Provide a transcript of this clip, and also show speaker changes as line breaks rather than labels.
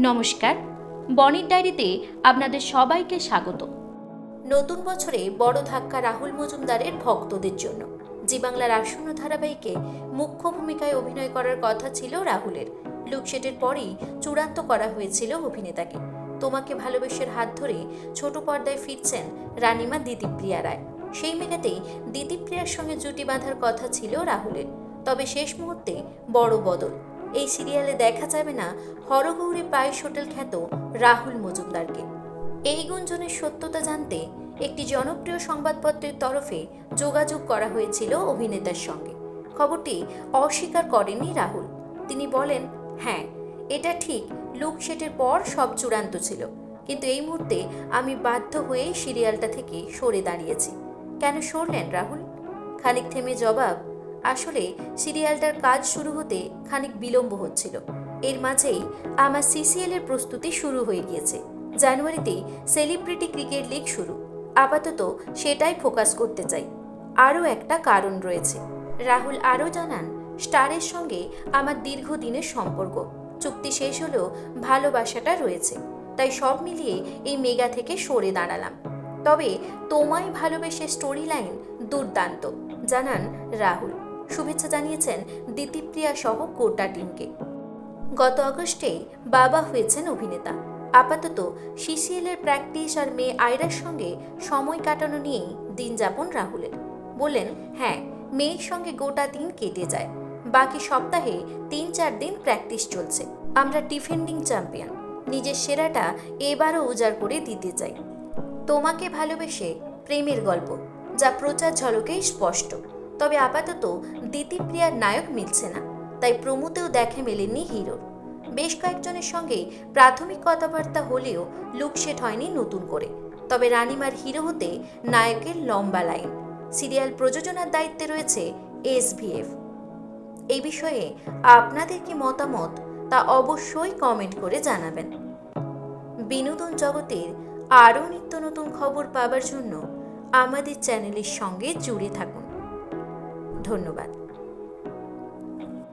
নমস্কার, বনির ডায়েরিতে আপনাদের সবাইকে স্বাগত। নতুন বছরে বড় ধাক্কা রাহুল মজুমদারের ভক্তদের জন্য। জি বাংলার আসন্ন ধারাবাহিকে মুখ্য ভূমিকায় অভিনয় করার কথা ছিল রাহুলের। লুকশেটের পরেই চূড়ান্ত করা হয়েছিল অভিনেতাকে। তোমাকে ভালোবেসের হাত ধরে ছোট পর্দায় ফিরছেন রানিমা দিতিপ্রিয়া রায়। সেই মেগাতেই দিতিপ্রিয়ার সঙ্গে জুটি বাঁধার কথা ছিল রাহুলের। তবে শেষ মুহূর্তে বড় বদল। এই সিরিয়ালে দেখা যাবে না হরগৌরী পায়েস হোটেল খ্যাত রাহুল মজুমদারকে। এই গুঞ্জনের সত্যতা জানতে একটি জনপ্রিয় সংবাদপত্রের তরফে যোগাযোগ করা হয়েছিল অভিনেতার সঙ্গে। খবরটি অস্বীকার করেননি রাহুল। তিনি বলেন, হ্যাঁ, এটা ঠিক, লুকশেটের পর সব চূড়ান্ত ছিল, কিন্তু এই মুহূর্তে আমি বাধ্য হয়ে সিরিয়ালটা থেকে সরে দাঁড়িয়েছি। কেন সরলেন রাহুল? খানিক থেমে জবাব, আসলে সিরিয়ালটার কাজ শুরু হতে খানিক বিলম্ব হচ্ছিল। এর মাঝেই আমার সিসিএলের প্রস্তুতি শুরু হয়ে গিয়েছে। জানুয়ারিতেই সেলিব্রিটি ক্রিকেট লিগ শুরু। আপাতত সেটাই ফোকাস করতে চাই। আরও একটা কারণ রয়েছে। রাহুল আরও জানান, স্টারের সঙ্গে আমার দীর্ঘদিনের সম্পর্ক। চুক্তি শেষ হলেও ভালোবাসাটা রয়েছে, তাই সব মিলিয়ে এই মেগা থেকে সরে দাঁড়ালাম। তবে তোমায় ভালোবেসে স্টোরি লাইন দুর্দান্ত, জানান রাহুল। শুভেচ্ছা জানিয়েছেন দিতিপ্রিয়া সহ গোটা টিমকে। গত আগস্টে বাবা হয়েছেন অভিনেতা। আপাতত সিসিএলের প্র্যাকটিস আর মেয়ে আয়রার সঙ্গে সময় কাটানো নিয়েই দিন যাপন রাহুলের। বললেন, হ্যাঁ, মেয়ের সঙ্গে গোটা দিন কেটে যায়। বাকি সপ্তাহে 3-4 দিন প্র্যাকটিস চলছে। আমরা ডিফেন্ডিং চ্যাম্পিয়ন, নিজের সেরাটা এবারও উজাড় করে দিতে চাই। তোমাকে ভালোবেসে প্রেমের গল্প, যা প্রচার ঝলকেই স্পষ্ট। তবে আপাতত দিতিপ্রিয়ার নায়ক মিলছে না, তাই প্রমোতেও দেখে মেলেননি হিরোর। বেশ কয়েকজনের সঙ্গে প্রাথমিক কথাবার্তা হলেও লুকশেট হয়নি নতুন করে। তবে রানিমার হিরো হতে নায়কের লম্বা লাইন। সিরিয়াল প্রযোজনার দায়িত্বে রয়েছে এসভিএফ। এই বিষয়ে আপনাদের কি মতামত তা অবশ্যই কমেন্ট করে জানাবেন। বিনোদন জগতের আরও নিত্য নতুন খবর পাবার জন্য আমাদের চ্যানেলের সঙ্গে জুড়ে থাকুন। ধন্যবাদ।